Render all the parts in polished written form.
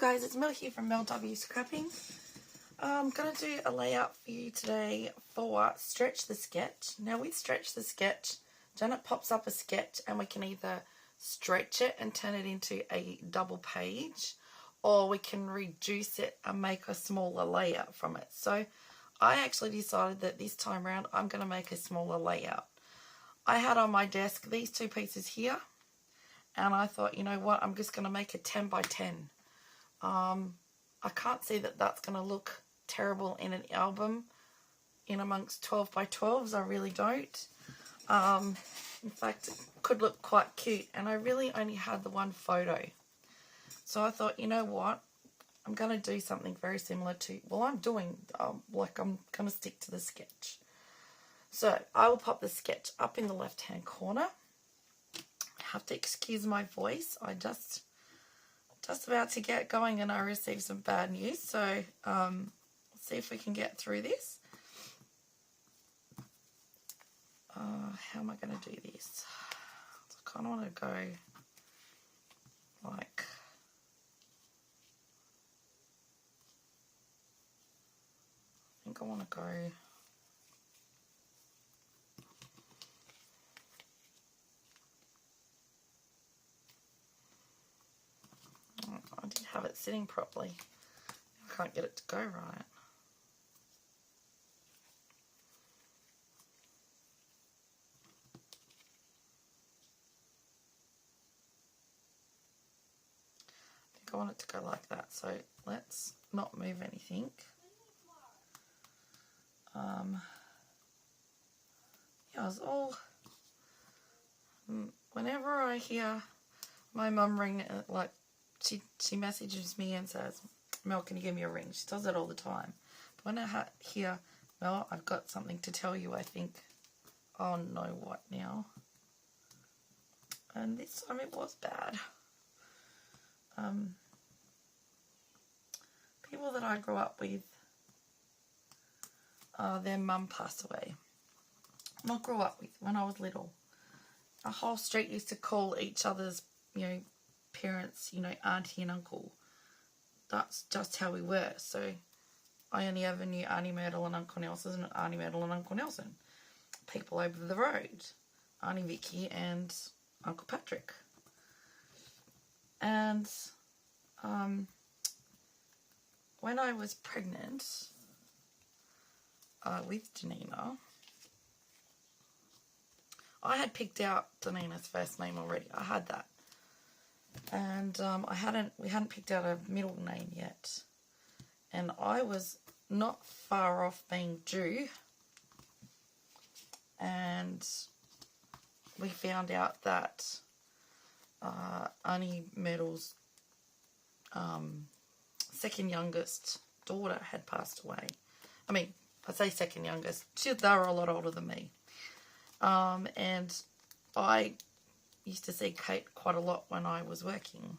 guys, it's Mel here from Mel W Scrapping. I'm going to do a layout for you today for Stretch the Sketch. Now with Stretch the Sketch, Janet pops up a sketch and we can either stretch it and turn it into a double page, or we can reduce it and make a smaller layout from it. So I actually decided that this time around I'm going to make a smaller layout. I had on my desk these two pieces here, and I thought, you know what, I'm just going to make it 10 by 10. I can't see that that's going to look terrible in an album in amongst 12 by 12s. I really don't. In fact, it could look quite cute, and I really only had the one photo. So I thought, you know what, I'm going to do something very similar to, well, I'm going to stick to the sketch. So I will pop the sketch up in the left-hand corner. I have to excuse my voice. I just about to get going and I received some bad news. So let's see if we can get through this. How am I going to do this? I kind of want to go like... I think I want to go... I didn't have it sitting properly. I can't get it to go right. I think I want it to go like that. So let's not move anything. Yeah, I was all... Whenever I hear my mum ring, like, she messages me and says, Mel, can you give me a ring? She does it all the time. But when I hear, Mel, I've got something to tell you, I think, oh no, what now? And this time it was bad. People that I grew up with, their mum passed away. Not grew up with, when I was little. A whole street used to call each other's, parents, auntie and uncle. That's just how we were. So I only ever knew Auntie Myrtle and Uncle Nelson, and Auntie Myrtle and Uncle Nelson. People over the road, Auntie Vicky and Uncle Patrick. And when I was pregnant with Janina, I had picked out Janina's first name already. I had that. And we hadn't picked out a middle name yet. And I was not far off being due. And we found out that Auntie Myrtle's second youngest daughter had passed away. I mean, I say second youngest. They were a lot older than me. And I used to see Kate quite a lot when I was working.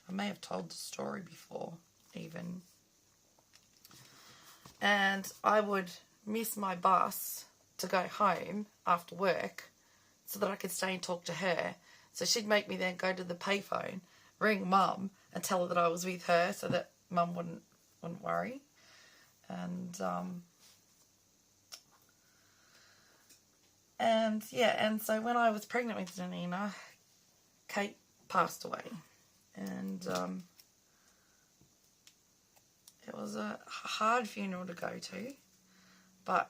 I may have told the story before, even. And I would miss my bus to go home after work so that I could stay and talk to her. So she'd make me then go to the payphone, ring Mum, and tell her that I was with her so that Mum wouldn't worry. And so when I was pregnant with Janina, Kate passed away. And it was a hard funeral to go to, but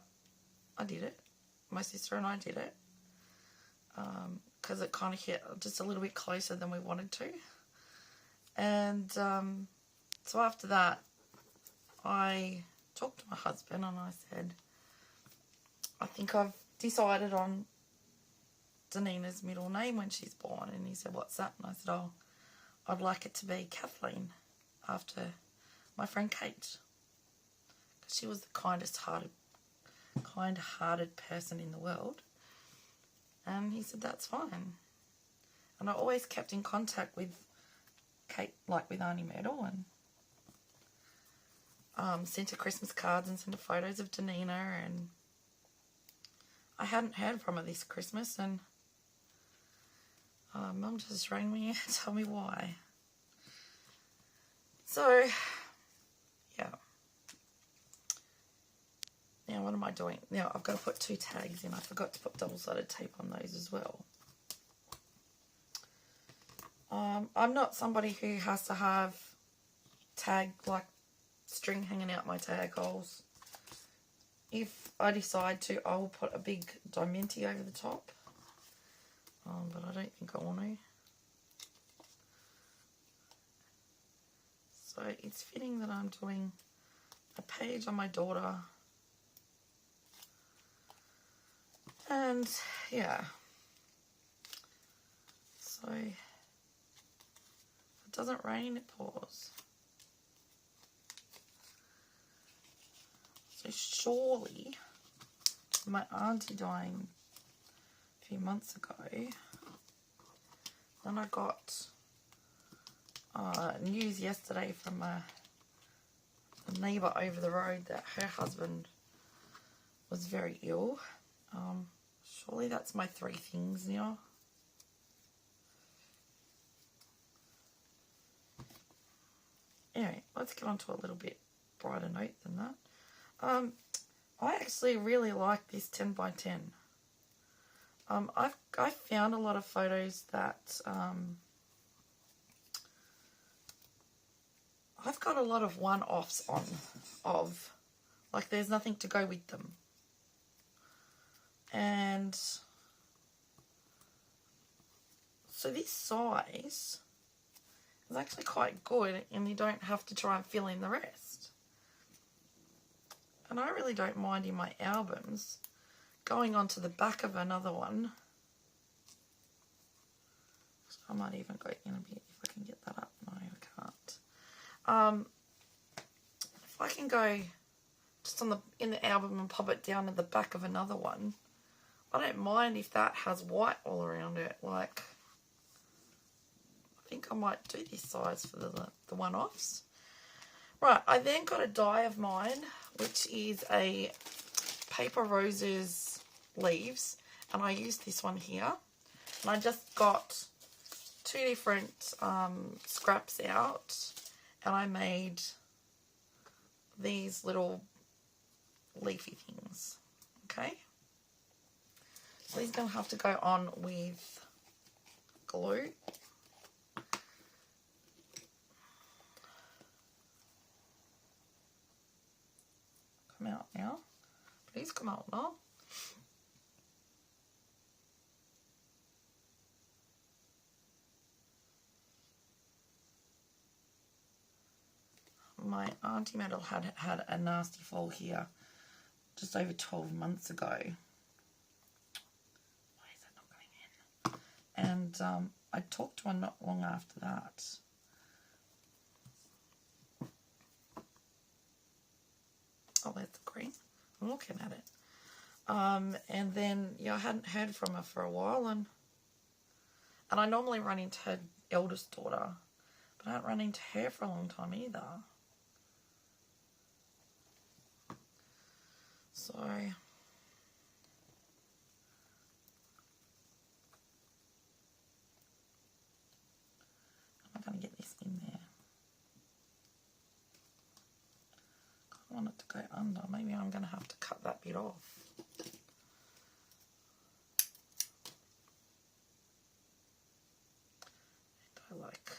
I did it. My sister and I did it. Because it kind of hit just a little bit closer than we wanted to. And so after that, I talked to my husband and I said, I think I've decided on Janina's middle name when she's born. And he said, what's that? And I said, oh, I'd like it to be Kathleen, after my friend Kate, because she was the kind-hearted person in the world. And he said, that's fine. And I always kept in contact with Kate, like with Auntie Myrtle, and sent her Christmas cards and sent her photos of Janina. And I hadn't heard from her this Christmas, and Mum just rang me and told me why. So, yeah. Now, what am I doing? Now, I've got to put 2 tags in. I forgot to put double-sided tape on those as well. I'm not somebody who has to have tag, like, string hanging out my tag holes. If I decide to, I will put a big diamante over the top. But I don't think I want to. So it's fitting that I'm doing a page on my daughter. And yeah. So if it doesn't rain, it pours. So surely my auntie dying a few months ago, then I got news yesterday from a neighbour over the road that her husband was very ill. Surely that's my 3 things now. Anyway, let's get on to a little bit brighter note than that. I actually really like this 10 by 10. I've found a lot of photos that I've got a lot of one-offs of, like there's nothing to go with them. And so this size is actually quite good, and you don't have to try and fill in the rest. And I really don't mind in my albums going onto the back of another one. So I might even go in a bit if I can get that up. No, I can't. If I can go just in the album and pop it down to the back of another one, I don't mind if that has white all around it. Like, I think I might do this size for the one-offs. Right, I then got a die of mine, which is a Paper Roses leaves, and I used this one here. And I just got 2 different scraps out, and I made these little leafy things. Okay, so these are going to have to go on with glue. Come out now. Please come out now. My auntie Metal had a nasty fall here just over 12 months ago. Why is that not going in? And I talked to her not long after that. Oh, there's the green. I'm looking at it. And then, yeah, I hadn't heard from her for a while, and I normally run into her eldest daughter, but I haven't run into her for a long time either. So, I'm not going to get this in there. I want it to go under. Maybe I'm going to have to cut that bit off. And I like...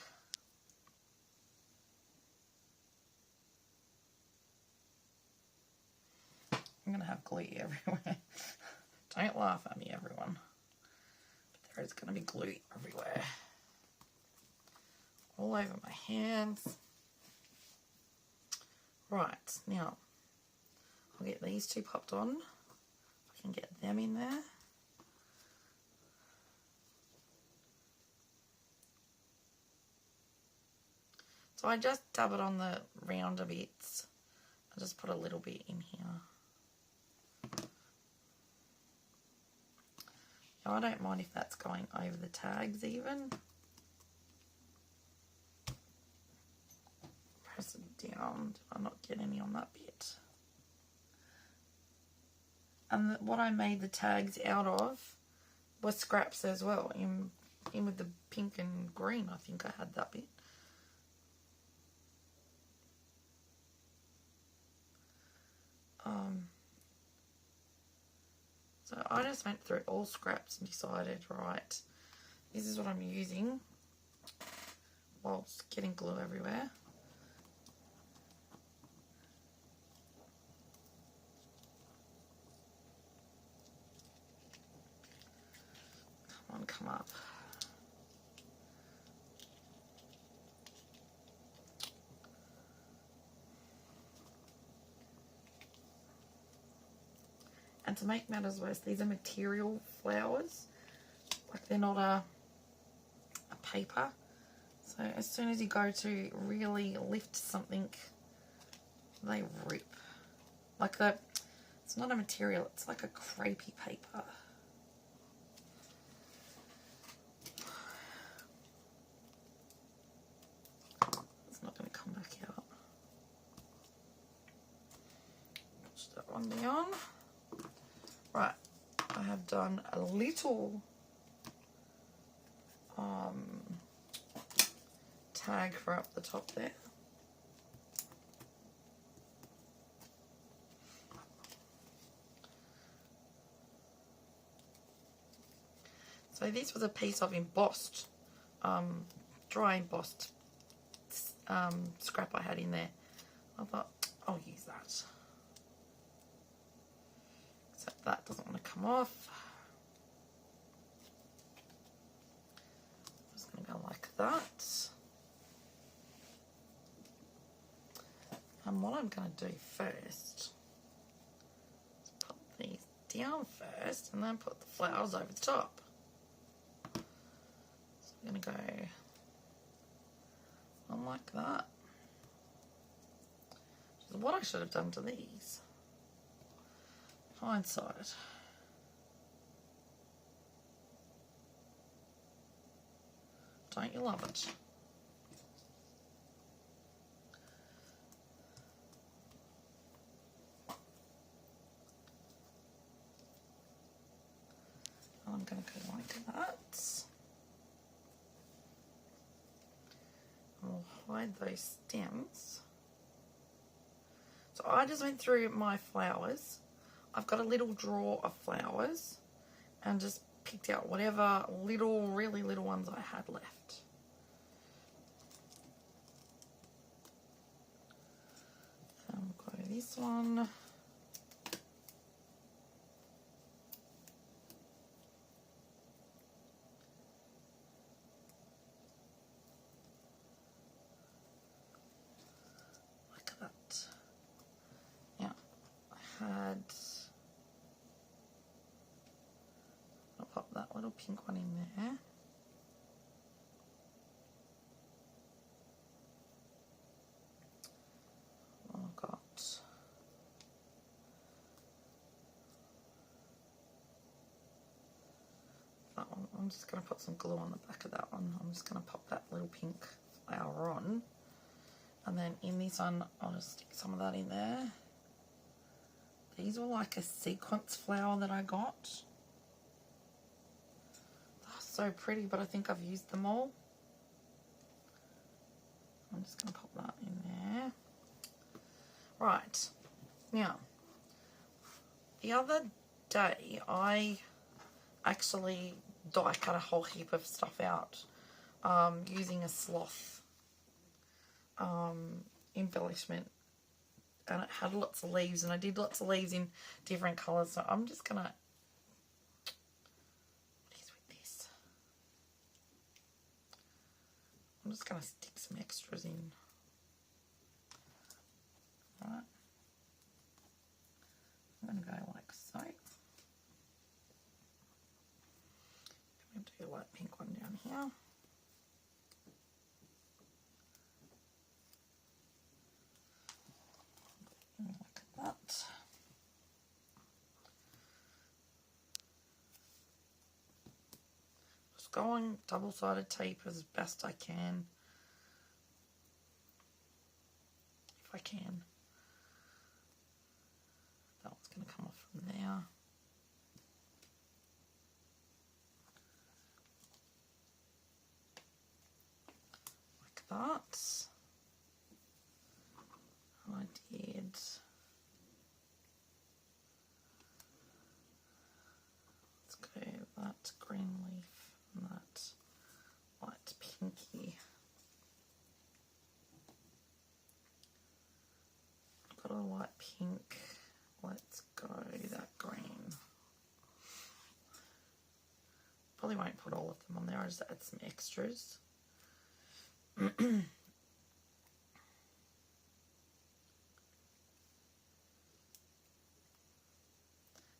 I'm going to have glue everywhere. Don't laugh at me, everyone. But there is going to be glue everywhere. All over my hands. Right, now, I'll get these 2 popped on. I can get them in there. So I just dab it on the rounder bits. I just put a little bit in here. Now, I don't mind if that's going over the tags even. Press it down. Did I not get any on that bit? And what I made the tags out of was scraps as well. In with the pink and green, I think I had that bit. So I just went through all scraps and decided, right, this is what I'm using whilst getting glue everywhere. Come on, come up. And to make matters worse, these are material flowers. Like, they're not a paper. So as soon as you go to really lift something, they rip. Like, it's not a material, it's like a crepey paper. It's not going to come back out. Push that one down. Right, I have done a little tag for up the top there. So this was a piece of embossed, dry embossed scrap I had in there. I thought, I'll use that. Except that doesn't want to come off. I'm just going to go like that. And what I'm going to do first is put these down first and then put the flowers over the top. So I'm going to go on like that. Which is what I should have done to these. Hindsight. Don't you love it? I'm going to go like that. I'll hide those stems. So I just went through my flowers. I've got a little drawer of flowers and just picked out whatever little, really little ones I had left. And we'll go this one. I'll pop that little pink one in there. I've got that one. I'm just going to put some glue on the back of that one. I'm just going to pop that little pink flower on. And then in this one, I'll just stick some of that in there. These were like a sequence flower that I got. They're so pretty, but I think I've used them all. I'm just going to pop that in there. Right. Now, the other day, I actually die cut a whole heap of stuff out using a sloth embellishment. And it had lots of leaves, and I did lots of leaves in different colours. So I'm just going to... What is with this? I'm just going to stick some extras in. Right. I'm going to go like so. I'm going to do a light pink one down here. Like that. Just going double-sided tape as best I can. If I can. That one's going to come off from there. Like that. And I did probably won't put all of them on there. I'll just add some extras.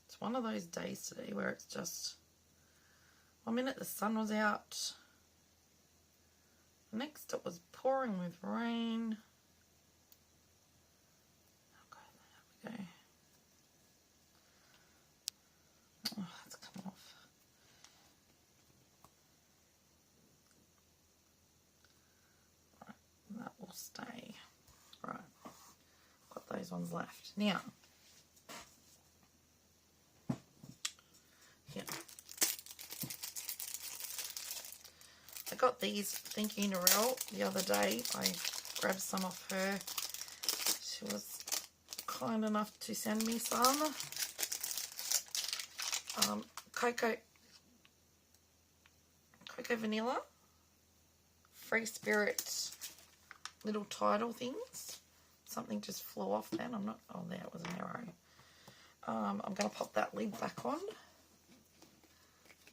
It's one of those days today where it's just, 1 minute the sun was out, the next it was pouring with rain. Okay, there we go. Oh, that's come off. Right, that will stay. Right, got those ones left. Now, here. I got these Thank You Narelle the other day. I grabbed some off her. She was kind enough to send me some. Cocoa Vanilla, Free Spirit little title things. Something just flew off then. I'm not, oh there, it was an arrow. I'm going to pop that lid back on.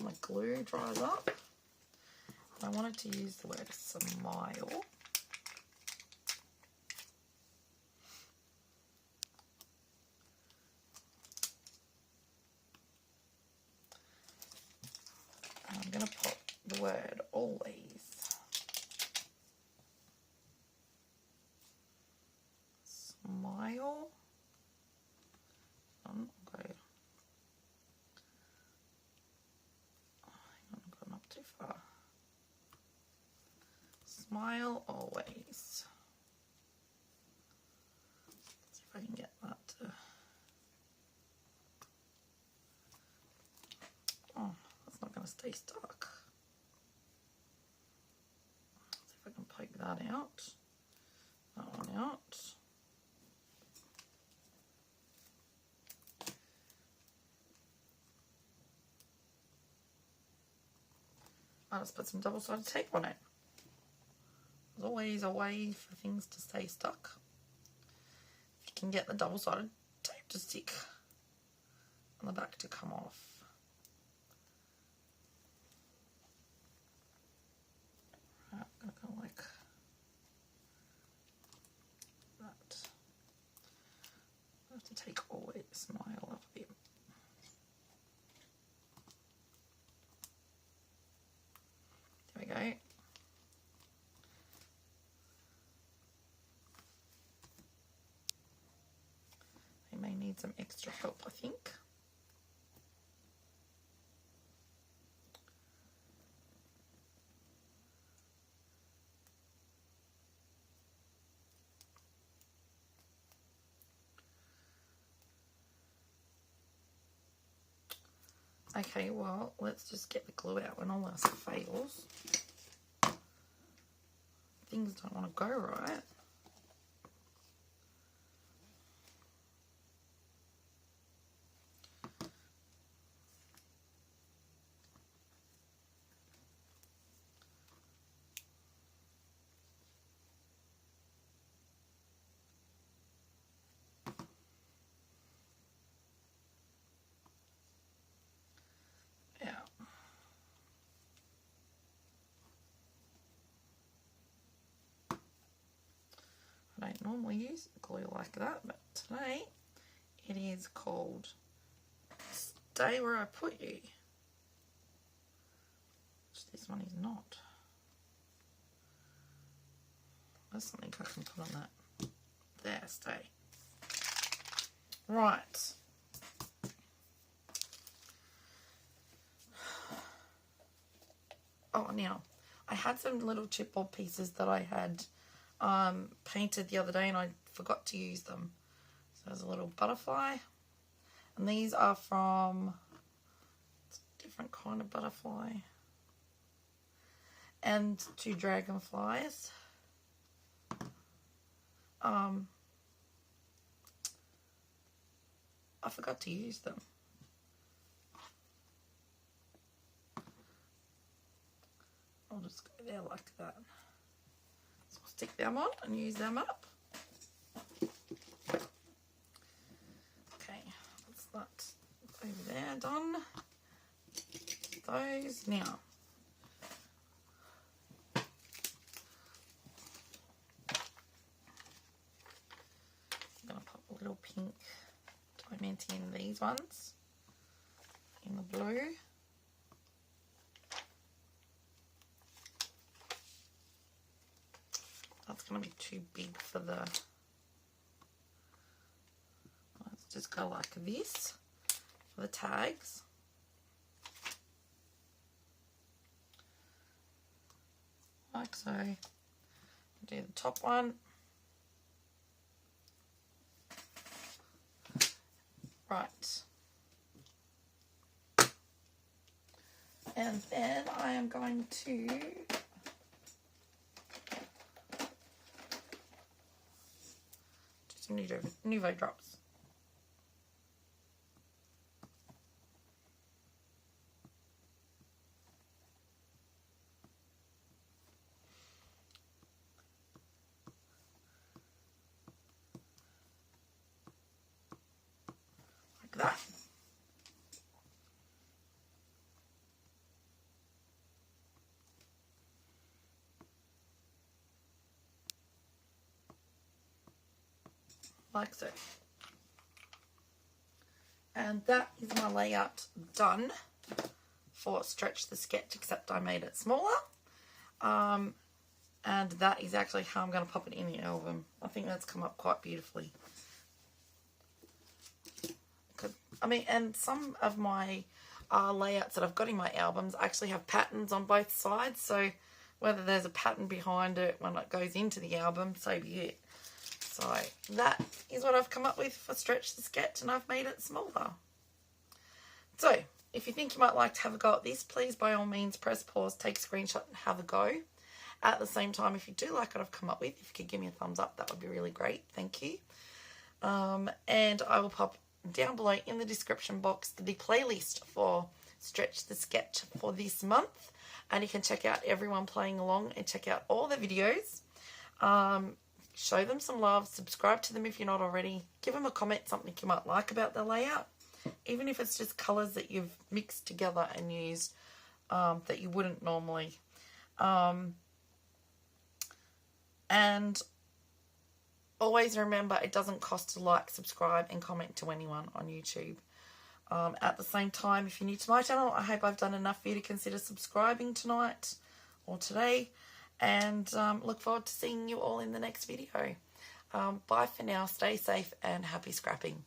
My glue dries up. I wanted to use the word smile. I'm going to pop the word always. Smile. Okay. Oh, hang on, I've gone up too far. Smile always. Let's see if I can get that to... Oh, that's not going to stay stuck. Let's see if I can poke that out. That one out. I'll just put some double-sided tape on it. There's always a way for things to stay stuck. If you can get the double-sided tape to stick and the back to come off. Right, I'm going to go like that. I have to take always smile up a bit. There we go. They may need some extra help, I think. Okay, well, let's just get the glue out when all else fails. Things don't want to go right. I don't normally use glue like that, but today it is called Stay Where I Put You. Which this one is not. There's something I can put on that. There, stay. Right. Oh, now, I had some little chipboard pieces that I had painted the other day and I forgot to use them. So there's a little butterfly. And these are from, it's a different kind of butterfly. And 2 dragonflies. I forgot to use them. I'll just go there like that. So I'll stick them on and use them up. Okay, that's that over there done. those. Now, I'm going to pop a little pink diamond in these ones, in the blue. That's going to be too big for the, let's just go like this for the tags. Like so. Do the top one. Right. And then I am going to do some Nuvo drops. Like that. Like so. And that is my layout done for Stretch the Sketch, except I made it smaller. And that is actually how I'm going to pop it in the album. I think that's come up quite beautifully. I mean, and some of my layouts that I've got in my albums actually have patterns on both sides. So whether there's a pattern behind it when it goes into the album, so be it. So that is what I've come up with for Stretch the Sketch, and I've made it smaller. So if you think you might like to have a go at this, please by all means press pause, take a screenshot and have a go. At the same time, if you do like what I've come up with, if you could give me a thumbs up, that would be really great. Thank you. And I will pop down below in the description box the playlist for Stretch the Sketch for this month. And you can check out everyone playing along and check out all the videos. Show them some love, subscribe to them if you're not already, give them a comment, something you might like about the layout, even if it's just colours that you've mixed together and used that you wouldn't normally. And always remember, it doesn't cost to like, subscribe and comment to anyone on YouTube. At the same time, if you're new to my channel, I hope I've done enough for you to consider subscribing tonight or today. And look forward to seeing you all in the next video. Bye for now. Stay safe and happy scrapping.